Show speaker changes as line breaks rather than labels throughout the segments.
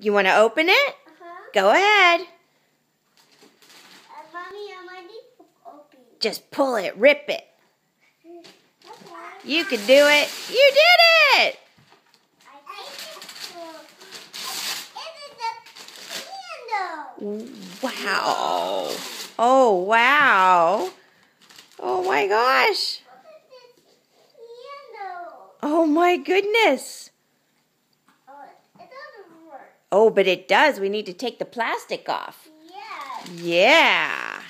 You want to open it? Go ahead.
Mommy, I might need to open.
Just pull it, rip it.
Okay.
You can do it. You did it!
I think it is the candle.
Wow. Oh, wow. Oh, my gosh.
Look at this candle.
Oh, my goodness.
Oh, it doesn't work.
Oh, but it does. We need to take the plastic off.
Yeah.
Yeah.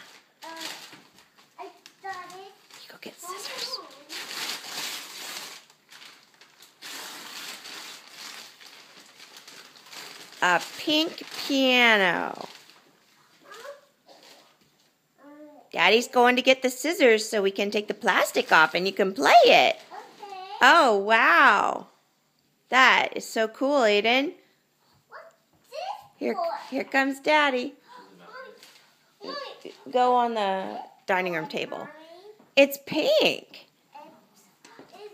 I got it.
You go get scissors. A pink piano. Daddy's going to get the scissors so we can take the plastic off and you can play it.
Okay.
Oh, wow. That is so cool, Aiden.
What's this for?
Here comes Daddy.
Mommy,
Go on the dining room table.
Mommy,
It's pink.
it's pink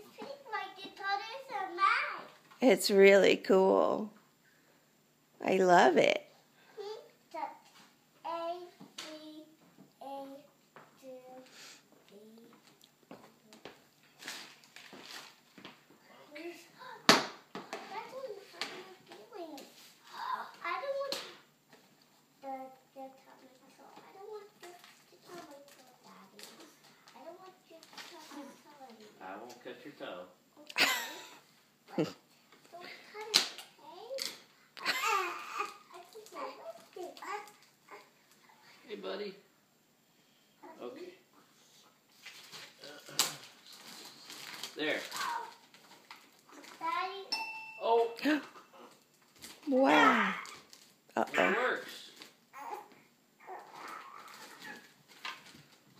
like the colors are mine.
It's really cool. I love it.
A, B, A, 2, B. That's what I'm doing. I don't want the tomato. I don't want the tomato, Daddy. I don't want your tomato.
I won't cut your toe.
Okay. Don't cut it, okay?
Hey, buddy. Okay. There.
Daddy.
Oh,
Wow.
it
Uh-oh.
works.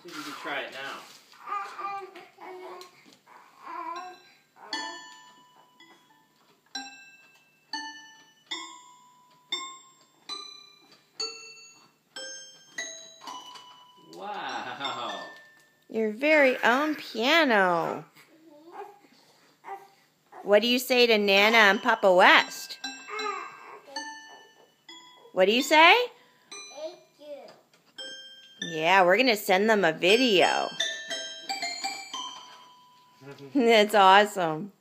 See if you can try it now. Wow.
Your very own piano. What do you say to Nana and Papa West? What do you say?
Thank you.
Yeah, we're going to send them a video. That's awesome.